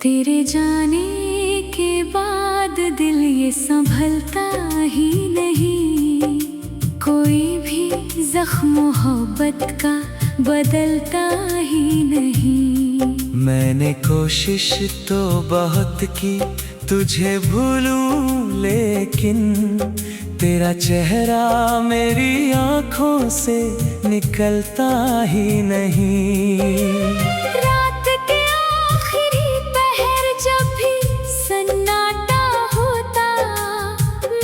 तेरे जाने के बाद दिल ये संभलता ही नहीं, कोई भी जख्म मोहब्बत का बदलता ही नहीं। मैंने कोशिश तो बहुत की तुझे भूलूं, लेकिन तेरा चेहरा मेरी आँखों से निकलता ही नहीं। रात के आखिरी पहर जब भी सन्नाटा होता,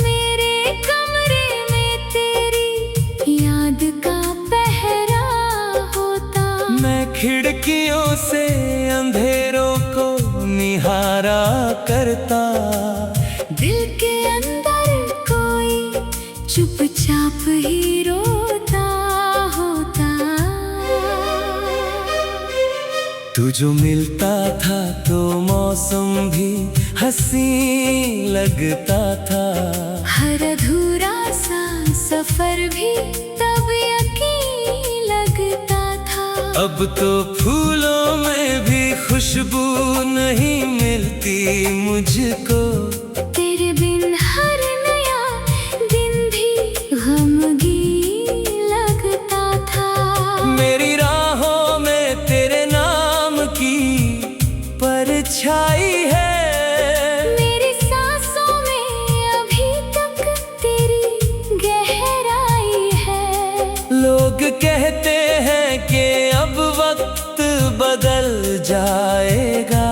मेरे कमरे में तेरी याद का पहरा होता। मैं खिड़कियों से अंधेरों को निहारा करता, दिल के अंदर कोई चुपचाप ही रोता होता। तू जो मिलता था तो मौसम भी हंसी लगता था, हर अधूरा सा सफर भी तब यकीन लगता था। अब तो फूलों में भी खुशबू नहीं मिलती मुझको, तेरे बिन हर नया दिन भी गमगीन लगता था। मेरी राहों में तेरे नाम की परछाई है, मेरी सांसों में अभी तक तेरी गहराई है। लोग कहते हैं कि अब वक्त बदल जाएगा,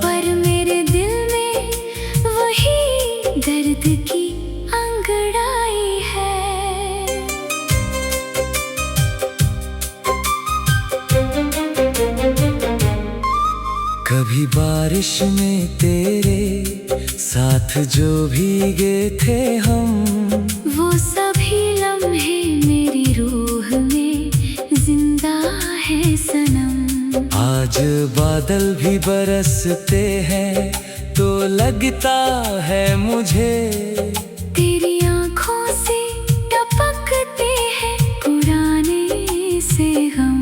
पर मेरे दिल में वही दर्द की अंगड़ाई है। कभी बारिश में तेरे साथ जो भीगे थे हम, वो सभी लम्हे मेरी रूह में जिंदा है सनम। आज बादल भी बरसते हैं तो लगता है मुझे, तेरी आँखों से टपकते हैं पुराने से गम।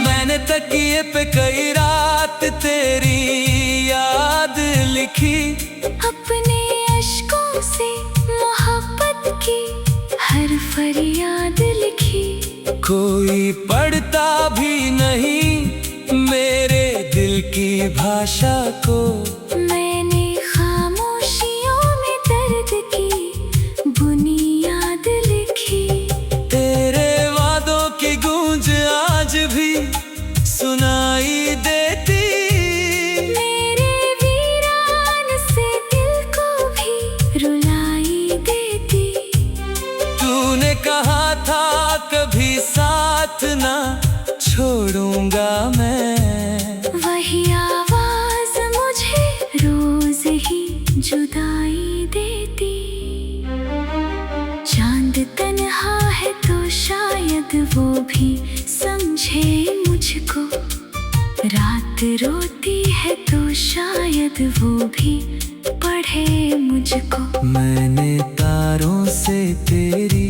मैंने तकिए पे कई रात तेरी याद लिखी, अपने अश्कों से मोहब्बत की हर फरियाद लिखी। कोई पढ़ता भी नहीं मेरे दिल की भाषा को, मैंने खामोशियों में दर्द की बुनियाद लिखी। तेरे वादों की गूंज आज भी सुनाई देती, मेरे वीरान से दिल को भी रुलाई देती। तूने कहा था कभी साथ ना छोड़ूंगा मैं, वही आवाज मुझे रोज ही जुदाई देती। चांद तन्हा है तो शायद वो भी समझे मुझको, रात रोती है तो शायद वो भी पढ़े मुझको। मैंने तारों से तेरी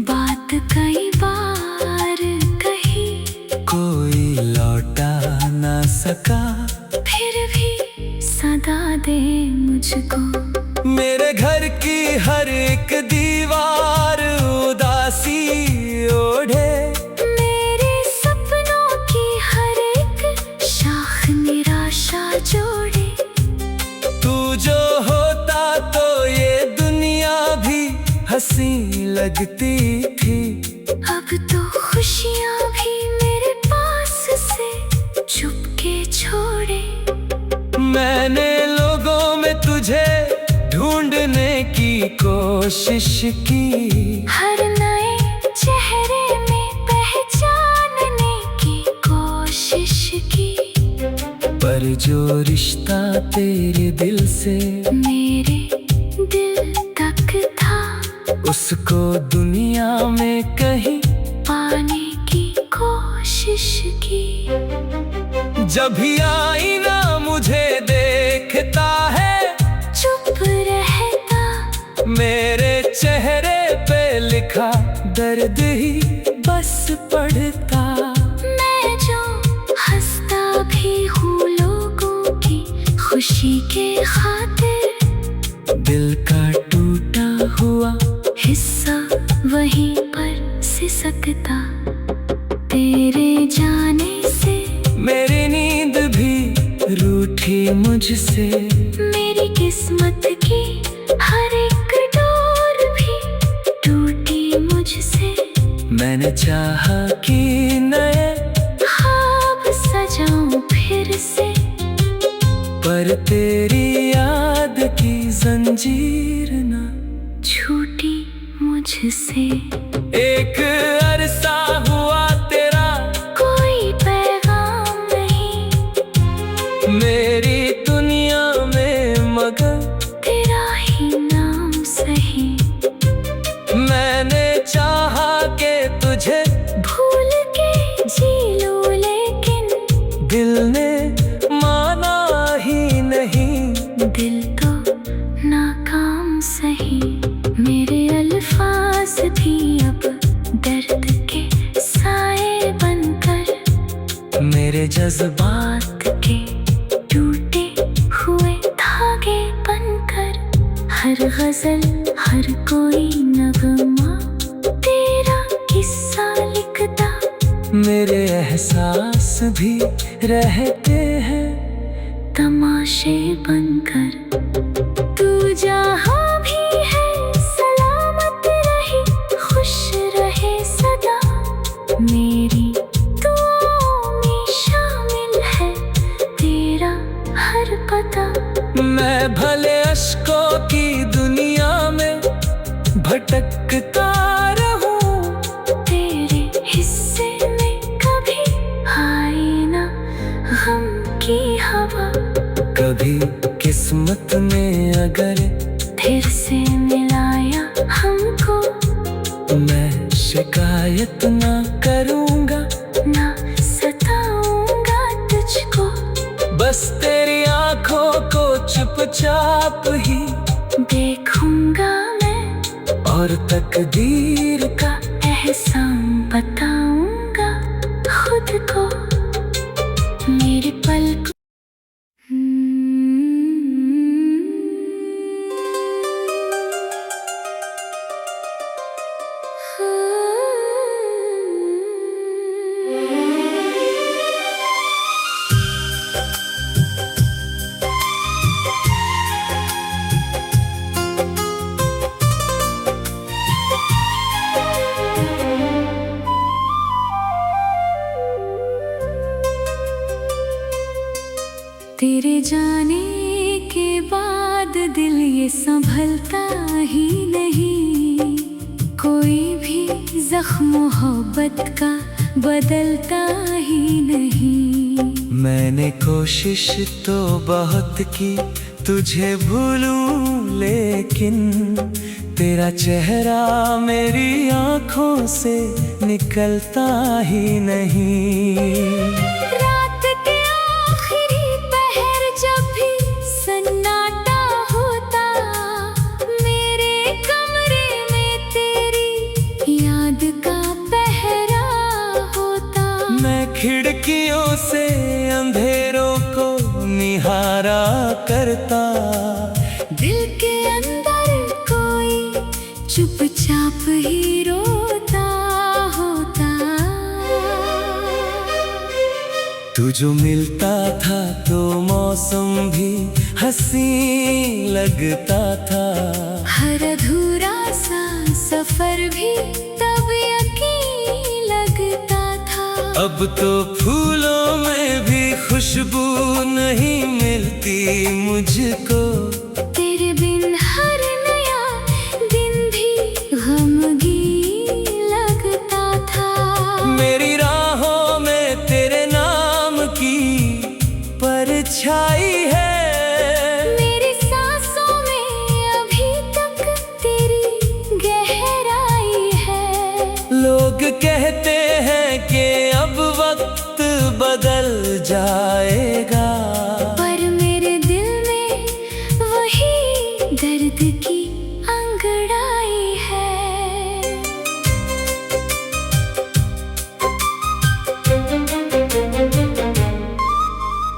बात कई बार कही, कोई लौटा ना सका, फिर भी सदा दे मुझको। मेरे घर की हर एक दीवार उदासी ओढ़े, मेरे सपनों की हर एक शाख निराशा जोड़े। तू जो होता तो ये दुनिया भी हंसी लगती थी, अब तो खुशियाँ भी मेरे पास से चुपके छोड़े। मैंने लोगों में तुझे ढूंढने की कोशिश की, हर नए चेहरे में पहचानने की कोशिश की। पर जो रिश्ता तेरे दिल से मेरे दिल तक था, उसको दुनिया में कहीं पाने की कोशिश की। जब भी आईना मुझे देखता है, चुप रहता, मेरे चेहरे पे लिखा दर्द ही बस पढ़ता। मैं जो हंसता भी हूँ लोगों की खुशी के खातिर दिल का टूटा हुआ हिस्सा वहीं पर सिसकता। तेरे जाने से मेरी नींद भी रूठी मुझसे। मेरी किस्मत की हर एक डोर भी टूटी मुझसे। मैंने चाहा कि नए ख्वाब सजाऊं फिर से, पर तेरी याद की जंजीर ना छूटी मुझसे। एक अरसा हुआ तेरा कोई पैगाम नहीं, मेरी दुनिया में मगर तेरा ही नाम सही। मैंने चाहा कि तुझे भूल के जी लूं लेकिन दिल ने माना ही नहीं। दिल तो नाकाम सही। मेरे अल्फाज भी अब दर्द के साए बनकर, मेरे जज्बात बात के टूटे हुए धागे बनकर। हर गजल हर कोई नगमा तेरा किस्सा लिखता। मेरे एहसास भी रहते हैं तमाशे बनकर। तू जहाँ भी है सलामत रहे, खुश रहे सदा। मेरी दुआओं में शामिल है तेरा हर पता। मैं भले अश्कों की दुनिया में भटकता रहूं, तेरे हिस्से में कभी आए ना गम की हवा। कभी किस्मत ने अगर फिर से मिलाया हमको, मैं शिकायत ना करूंगा, ना सताऊंगा तुझको। बस तेरी आंखों को चुपचाप ही देखूंगा मैं, और तकदीर का एहसान बताऊंगा खुद को। मेरे पलक तेरे जाने के बाद दिल ये संभलता ही नहीं। कोई भी जख्म मोहब्बत का बदलता ही नहीं। मैंने कोशिश तो बहुत की तुझे भूलूं, लेकिन तेरा चेहरा मेरी आंखों से निकलता ही नहीं। रात के आखिरी पहर जब भी सन्नाटा होता, मेरे कमरे में तेरी याद का पहरा होता। मैं खिड़कियों से अंधेरों को निहारा करता। दिल के अंदर कोई चुपचाप ही रोता होता। तू जो मिलता था तो मौसम भी हंसी लगता था। हर अधूरा सा सफर भी तब यकीन लगता था। अब तो फूलों में भी खुशबू नहीं मिलती मुझको। तेरे बिन हर नया दिन भी गमगीन लगता था। मेरी राहों में तेरे नाम की परछाई है। मेरी सांसों में अभी तक तेरी गहराई है। लोग कहते हैं कि अब वक्त बदल जाएगा, पर मेरे दिल में वही दर्द की अंगड़ाई है।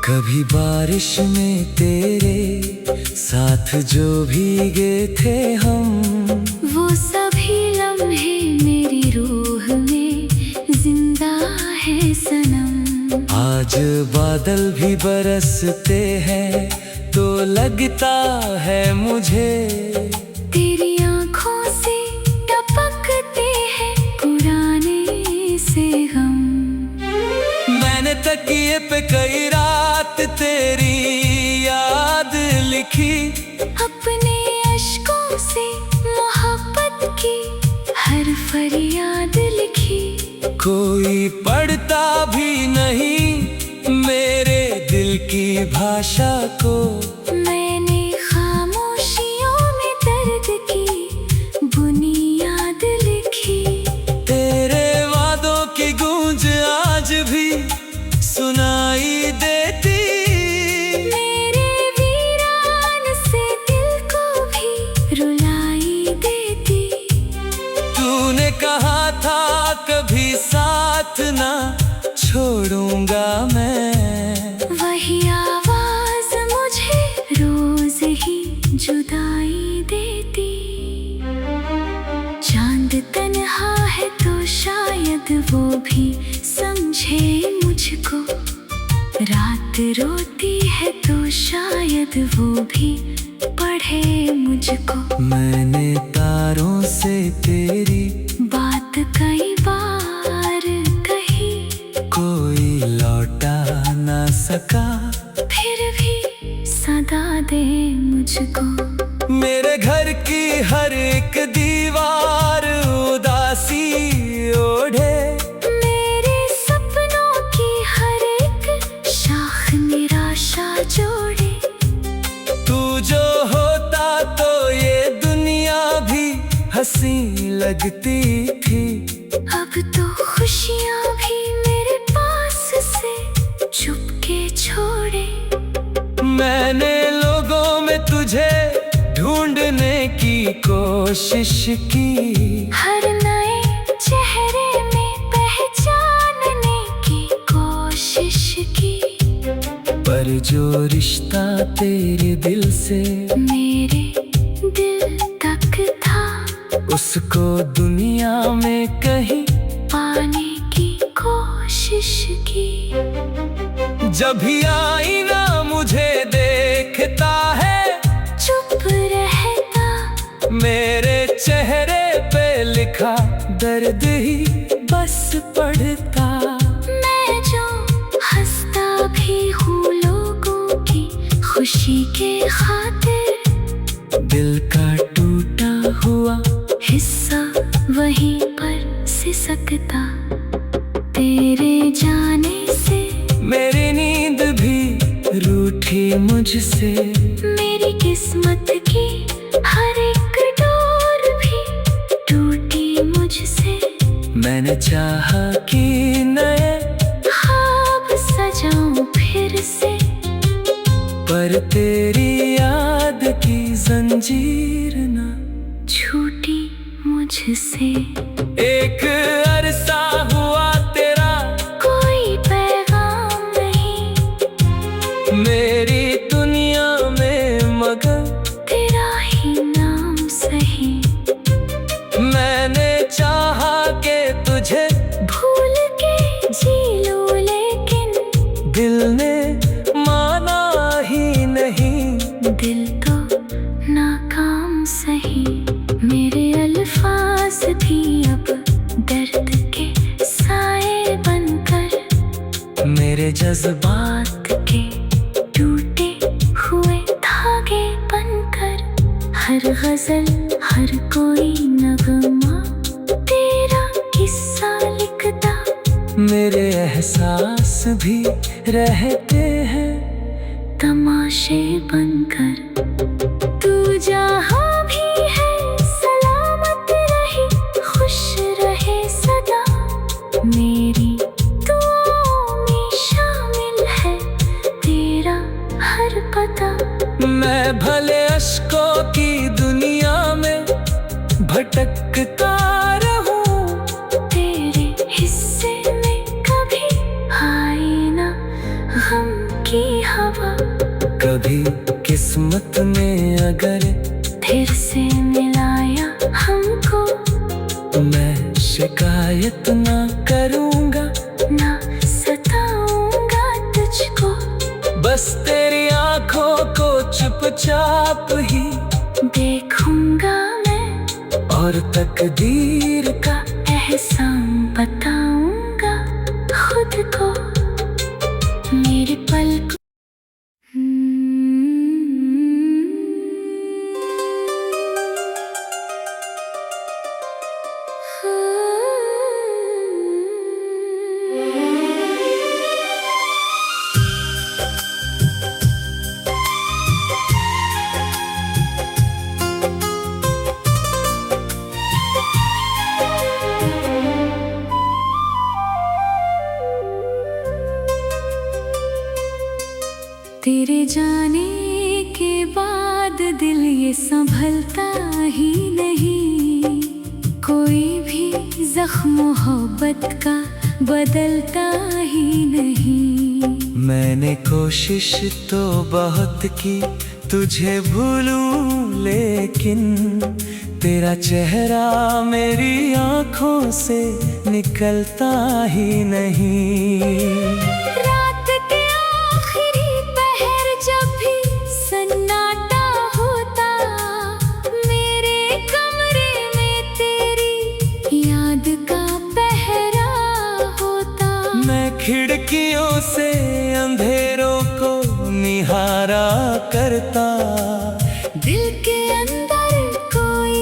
कभी बारिश में तेरे साथ जो भीगे थे हम, वो सभी लम्हे मेरी रूह में जिंदा है सनम। आज बादल भी बरसते हैं तो लगता है मुझे तेरी आंखों से टपकते हैं पुराने से गम। मैंने तकिए पे कई रात तेरी याद लिखी, अपने अश्कों से मोहब्बत की हर फरियाद लिखी। कोई पढ़ता भी नहीं मेरे दिल की भाषा को, मैंने खामोशियों में दर्द की बुनियाद लिखी। तेरे वादों की गूंज आज भी सुनाई देती, मेरे वीरान से दिल को भी रुलाई देती। तूने कहा था कभी साथ ना छोड़ूंगा मैं, वही आवाज मुझे रोज ही जुदाई देती। चांद तन्हा है तो शायद वो भी समझे मुझको, रात रोती है तो शायद वो भी पढ़े मुझको। मैंने तारों से तेरी बात कई बार कही, कोई लौटा ना सका, फिर भी सदा दे मुझको। मेरे घर की हर एक दीवार उदासी ओढ़े, मेरे सपनों की हर एक शाख निराशा जोड़े। तू जो होता तो ये दुनिया भी हंसी लगती थी, अब तो खुशियाँ भी मेरे पास से चुपके छोड़े। मैंने लोगों में तुझे ढूंढने की कोशिश की, हर नए चेहरे में पहचानने की कोशिश की। पर जो रिश्ता तेरे दिल से मेरे दिल तक था, उसको दुनिया में कहीं पाने की कोशिश की। जब भी आईना मुझे देखता है, चुप रहता मेरे चेहरे पे लिखा दर्द ही बस पढ़ता। मैं जो हंसता भी हूँ लोगों की खुशी के खातिर, दिल का टूटा हुआ हिस्सा वहीं पर सिसकता। तेरे जाने से मेरी नींद भी रूठी मुझसे, मेरी किस्मत की हर एक डोर भी टूटी मुझसे। मैंने चाहा कि नए ख्वाब सजाऊं फिर से, पर तेरी याद की जंजीर ना छूटी मुझसे। एक अरसा हुआ तेरा कोई पैगाम नहीं, मेरी दुनिया में मगर तेरा ही नाम सही। मैंने चाहा कि तुझे भूल के जी लूं लेकिन दिल ने माना ही नहीं, दिल तो नाकाम सही। मेरे अल्फाज भी अब दर्द के साए बनकर, मेरे जज्बात के टूटे हुए धागे बनकर। हर गजल हर कोई नगमा तेरा किस्सा लिखता, मेरे एहसास भी रहते हैं तमाशे बनकर। तू जहाँ भी है सलामत रहे, खुश रहे सदा। मेरी दुआओं में शामिल है तेरा हर पता। मैं भले अश्कों की दुनिया में भटकता रहूं, तेरे हिस्से में कभी आए ना गम की हवा। दफा कभी किस्मत ने अगर फिर से मिलाया हमको, मैं शिकायत ना करूँगा, ना सताऊंगा तुझको। बस तेरी आँखों को चुपचाप ही देखूंगा मैं, और तकदीर का एहसान बताऊंगा खुद को। मेरे पल तेरे जाने के बाद दिल ये संभलता ही नहीं, कोई भी जख्म मोहब्बत का बदलता ही नहीं। मैंने कोशिश तो बहुत की तुझे भूलूं, लेकिन तेरा चेहरा मेरी आँखों से निकलता ही नहीं। रात के आखिरी पहर जब भी सन्नाटा होता, मेरे कमरे में तेरी याद का पहरा होता। मैं खिड़कियों से अंधेरों को निहारा करता, दिल के अंदर कोई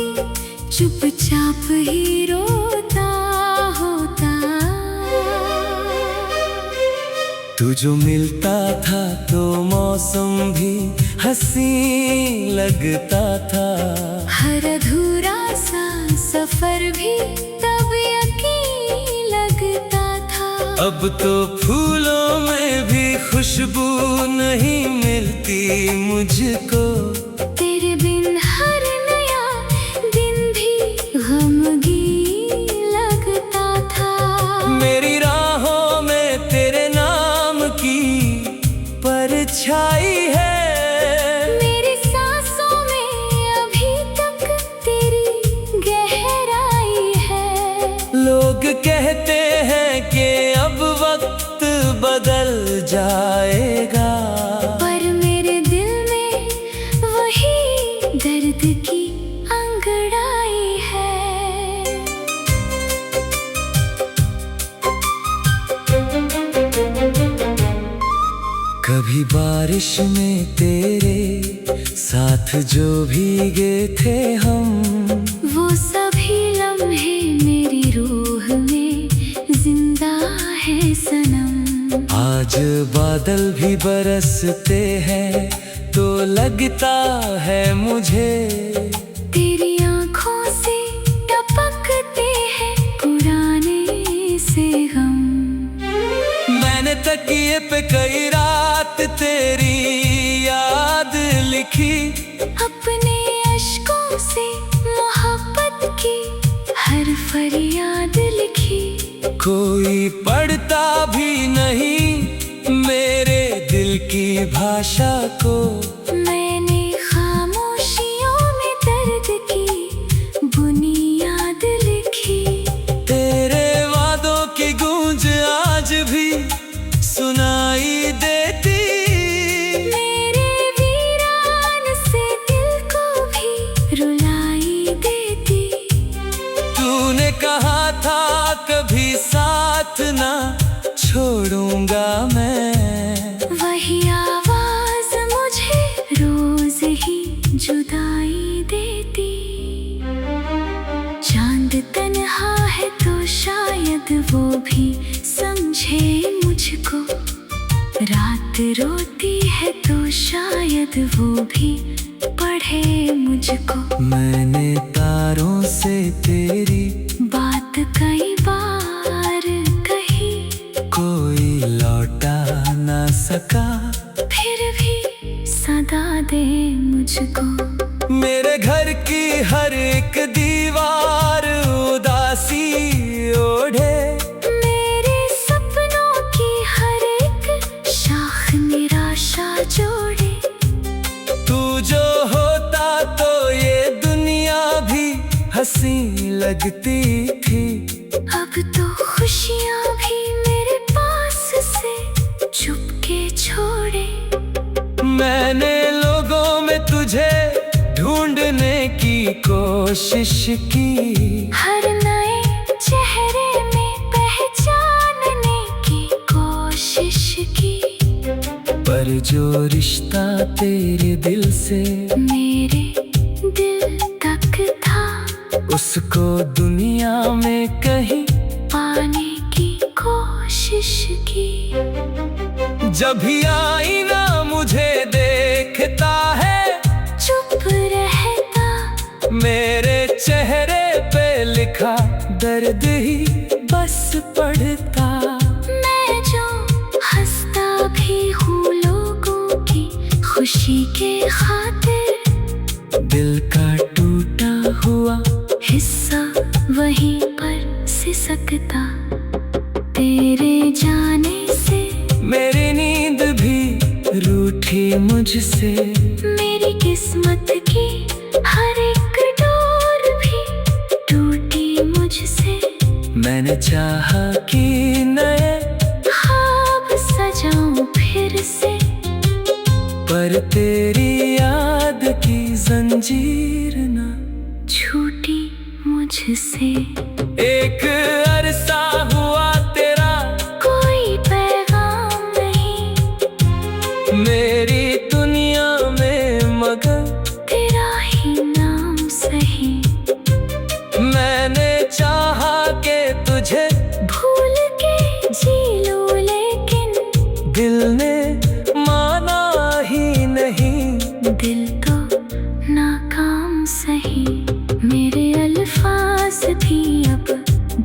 चुपचाप ही रोता होता। तू जो मिलता था तो मौसम भी हंसी लगता था, हर अधूरा सा सफर भी तब यकीन लगता था। अब तो फूलों में भी खुशबू नहीं मिलती मुझको, तेरे बिन हर नया दिन भी गमगीन लगता था। मेरी राहों में तेरे नाम की परछाई है, मेरी सांसों में अभी तक तेरी गहराई है। लोग कहते हैं कि अब वक्त बदल जाएगा, पर मेरे दिल में वही दर्द की अंगड़ाई है। कभी बारिश में तेरे साथ जो भीगे थे हम, वो सभी लम्हे मेरी रूह में जिंदा है सनम। आज बादल भी बरसते हैं तो लगता है मुझे, तेरी आँखों से टपकते हैं पुराने से गम। मैंने तकिए पे कई रात तेरी याद लिखी, अपने अश्कों से मोहब्बत की हर फरियाद लिखी। कोई पढ़ता भी नहीं मेरे दिल की भाषा को, मैंने खामोशियों में दर्द की बुनियाद लिखी। तेरे वादों की गूंज आज भी सुनाई देती, मेरे वीरान से दिल को भी रुलाई देती। तूने कहा था कभी साथ ना छोड़ूंगा मैं, वही आवाज मुझे रोज ही जुदाई देती। चांद तन्हा है तो शायद वो भी समझे मुझको, रात रोती है तो शायद वो भी पढ़े मुझको। मैंने तारों से तेरी बात कई बार कही, कोई लौटा ना सका, फिर भी सदा दे मुझको। मेरे घर की हर एक दीवार उदासी ओढ़े, मेरे सपनों की हर एक शाख निराशा जोड़े। तू जो होता तो ये दुनिया भी हंसी लगती थी। अब तो खुशियाँ भी मेरे पास से चुपके छोड़े। मैंने लोगों में तुझे ढूंढने की कोशिश की। हर नए चेहरे में पहचानने की कोशिश की। पर जो रिश्ता तेरे दिल से मेरे दिल तक था, उसको दुनिया में कहीं पाने की कोशिश की। जब भी आईना मुझे देखता है, चुप रहता मेरे चेहरे पे लिखा दर्द ही बस पढ़ता। मैं जो हंसता भी हूँ लोगों की खुशी के खातिर। दिल का टूटा हुआ हिस्सा वहीं पर सिसकता। तेरे जाने से मेरी नींद भी रूठी मुझसे। मेरी किस्मत की हर एक डोर भी टूटी मुझसे। मैंने चाहा कि नए ख्वाब सजाऊं फिर से, पर तेरी याद की जंजीर ना छूटी मुझसे। एक अरसा हुआ तेरा कोई पैगाम नहीं मेरी दुनिया में, मगर तेरा ही नाम सही। मैंने चाहा कि तुझे भूल के जी लूं लेकिन दिल ने माना ही नहीं। दिल तो नाकाम सही। मेरे अल्फाज भी अब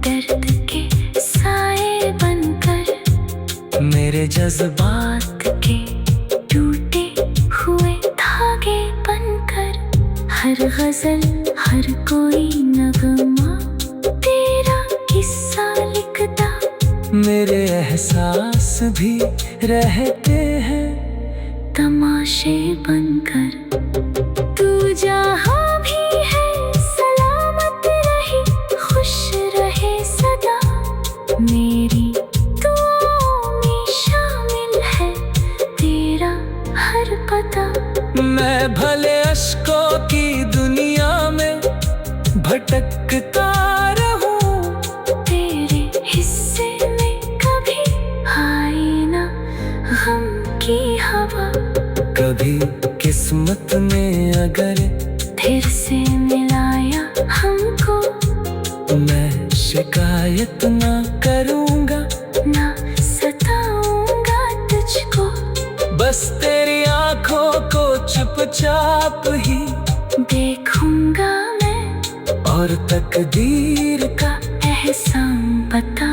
दर्द के साए बनकर, मेरे जज्बात के टूटे हुए धागे बनकर। हर गजल हर कोई नगमा तेरा किस्सा लिखता। मेरे एहसास भी रहते हैं तमाशे बनकर। तू जहाँ भी है सलामत रहे, खुश रहे सदा। मेरी दुआओं में शामिल है तेरा हर पता। मैं भले अश्कों की दुनिया में भटकता रहूं, तेरे हिस्से में कभी आए ना गम की हवा। कभी किस्मत ने अगर फिर से मिलाया हमको, मैं शिकायत ना करूंगा, ना सताऊंगा तुझको। बस तेरी आंखों को चुपचाप ही देखूंगा मैं और तकदीर का एहसान बता